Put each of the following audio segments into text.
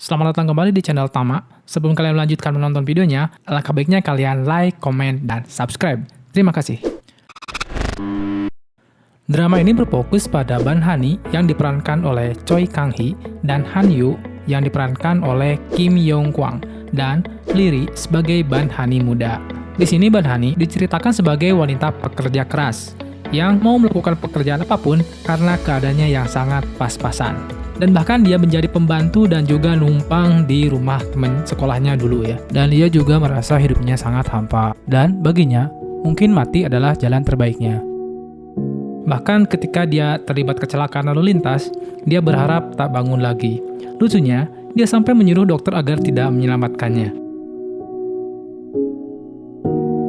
Selamat datang kembali di channel Tama. Sebelum kalian melanjutkan menonton videonya, alangkah baiknya kalian like, komen, dan subscribe. Terima kasih. Drama ini berfokus pada Ban Hani yang diperankan oleh Choi Kang-hee dan Han Yu yang diperankan oleh Kim Yong Kwang dan Liri sebagai Ban Hani muda. Di sini Ban Hani diceritakan sebagai wanita pekerja keras yang mau melakukan pekerjaan apapun karena keadaannya yang sangat pas-pasan. Dan bahkan dia menjadi pembantu dan juga numpang di rumah teman sekolahnya dulu ya. Dan dia juga merasa hidupnya sangat hampa. Dan baginya, mungkin mati adalah jalan terbaiknya. Bahkan ketika dia terlibat kecelakaan lalu lintas, dia berharap tak bangun lagi. Lucunya, dia sampai menyuruh dokter agar tidak menyelamatkannya.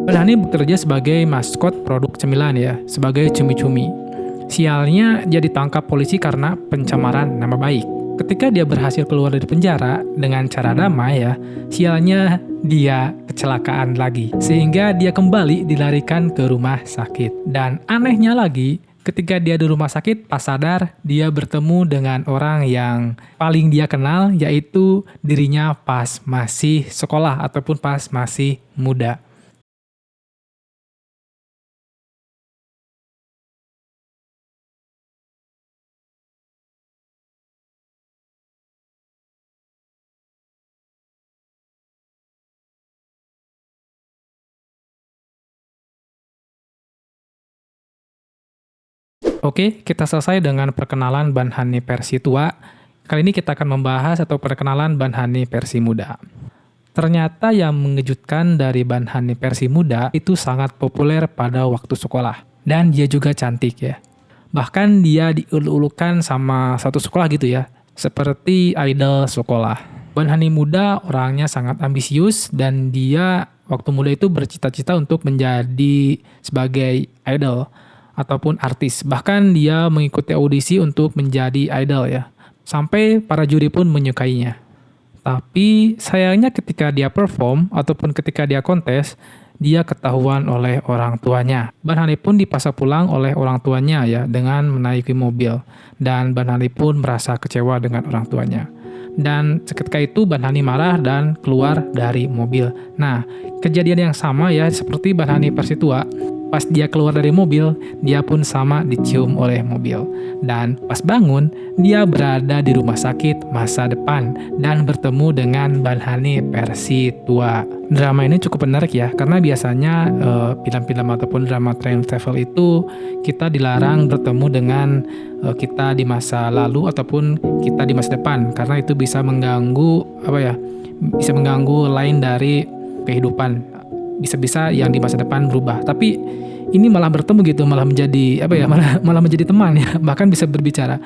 Ban Hani bekerja sebagai maskot produk cemilan ya, sebagai cumi-cumi. Sialnya, dia ditangkap polisi karena pencemaran nama baik. Ketika dia berhasil keluar dari penjara dengan cara damai ya, sialnya dia kecelakaan lagi. Sehingga dia kembali dilarikan ke rumah sakit. Dan anehnya lagi, ketika dia di rumah sakit, pas sadar, dia bertemu dengan orang yang paling dia kenal, yaitu dirinya pas masih sekolah ataupun pas masih muda. Oke, kita selesai dengan perkenalan Ban Hani versi tua. Kali ini kita akan membahas atau perkenalan Ban Hani versi muda. Ternyata yang mengejutkan dari Ban Hani versi muda itu sangat populer pada waktu sekolah. Dan dia juga cantik ya. Bahkan dia diulu-ulukan sama satu sekolah gitu ya. Seperti idol sekolah. Ban Hani muda orangnya sangat ambisius dan dia waktu muda itu bercita-cita untuk menjadi sebagai idol ataupun artis. Bahkan dia mengikuti audisi untuk menjadi idol ya. Sampai para juri pun menyukainya. Tapi sayangnya ketika dia perform ataupun ketika dia kontes, dia ketahuan oleh orang tuanya. Ban Hani pun dipaksa pulang oleh orang tuanya ya dengan menaiki mobil. Dan Ban Hani pun merasa kecewa dengan orang tuanya. Dan seketika itu Ban Hani marah dan keluar dari mobil. Nah, kejadian yang sama ya seperti Ban Hani versi tua. Pas dia keluar dari mobil, dia pun sama dicium oleh mobil. Dan pas bangun, dia berada di rumah sakit masa depan dan bertemu dengan Ban Hani versi tua. Drama ini cukup menarik ya, karena biasanya film-film ataupun drama time travel itu kita dilarang bertemu dengan kita di masa lalu ataupun kita di masa depan, karena itu bisa mengganggu bisa mengganggu lain dari kehidupan. Bisa-bisa yang di masa depan berubah, tapi ini malah bertemu gitu, malah menjadi malah menjadi teman ya, bahkan bisa berbicara.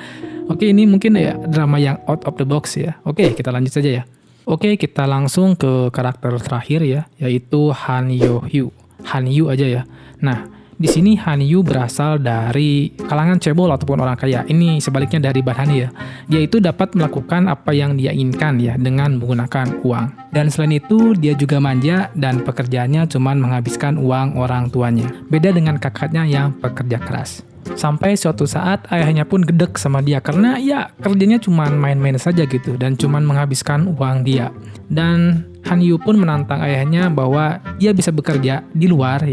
Oke, ini mungkin ya drama yang out of the box ya. Oke, kita lanjut saja ya. Oke, kita langsung ke karakter terakhir ya, yaitu Han Yo-hyu. Han Yu aja ya. Nah, di sini Han Yu berasal dari kalangan cebol ataupun orang kaya. Ini sebaliknya dari Ban Hani ya. Dia itu dapat melakukan apa yang dia inginkan ya dengan menggunakan uang. Dan selain itu dia juga manja dan pekerjaannya cuma menghabiskan uang orang tuanya. Beda dengan kakaknya yang pekerja keras. Sampai suatu saat ayahnya pun gedek sama dia karena ya kerjanya cuma main-main saja gitu dan cuma menghabiskan uang dia. Dan Han Yu pun menantang ayahnya bahwa dia bisa bekerja di luar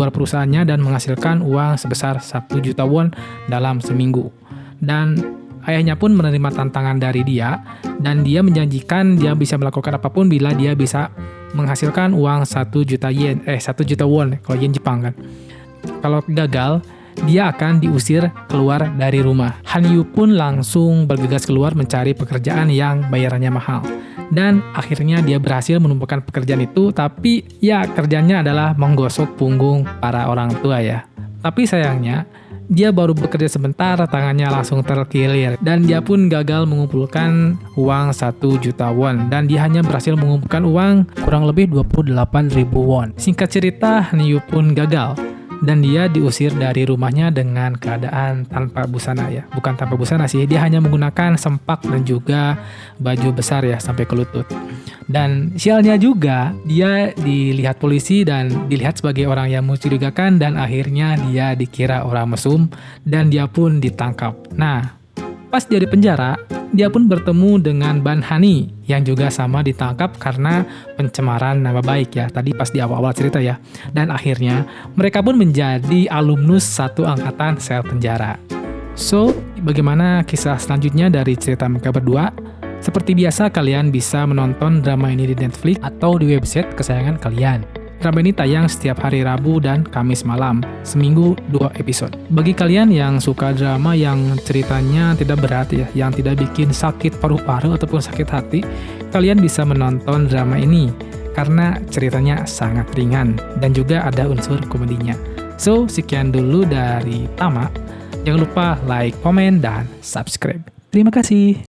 perusahaannya dan menghasilkan uang sebesar 1 juta won dalam seminggu. Dan ayahnya pun menerima tantangan dari dia dan dia menjanjikan dia bisa melakukan apapun bila dia bisa menghasilkan uang 1 juta won kalau yen Jepang kan. Kalau gagal, dia akan diusir keluar dari rumah. Han Yu pun langsung bergegas keluar mencari pekerjaan yang bayarannya mahal. Dan akhirnya dia berhasil menemukan pekerjaan itu, tapi ya kerjanya adalah menggosok punggung para orang tua ya. Tapi sayangnya, dia baru bekerja sebentar, tangannya langsung terkilir. Dan dia pun gagal mengumpulkan uang 1 juta won. Dan dia hanya berhasil mengumpulkan uang kurang lebih 28.000 won. Singkat cerita, Han Yu pun gagal. Dan dia diusir dari rumahnya dengan keadaan tanpa busana ya. Bukan tanpa busana sih, dia hanya menggunakan sempak dan juga baju besar ya sampai ke lutut. Dan sialnya juga, dia dilihat polisi dan dilihat sebagai orang yang mencurigakan dan akhirnya dia dikira orang mesum dan dia pun ditangkap. Nah, pas dia di penjara, dia pun bertemu dengan Banhani yang juga sama ditangkap karena pencemaran nama baik ya, tadi pas di awal-awal cerita ya. Dan akhirnya mereka pun menjadi alumnus satu angkatan sel penjara. So, bagaimana kisah selanjutnya dari cerita mereka berdua? Seperti biasa, kalian bisa menonton drama ini di Netflix atau di website kesayangan kalian. Drama ini tayang setiap hari Rabu dan Kamis malam, seminggu 2 episode. Bagi kalian yang suka drama yang ceritanya tidak berat ya, yang tidak bikin sakit paru-paru ataupun sakit hati, kalian bisa menonton drama ini karena ceritanya sangat ringan dan juga ada unsur komedinya. So, sekian dulu dari Tama. Jangan lupa like, komen, dan subscribe. Terima kasih.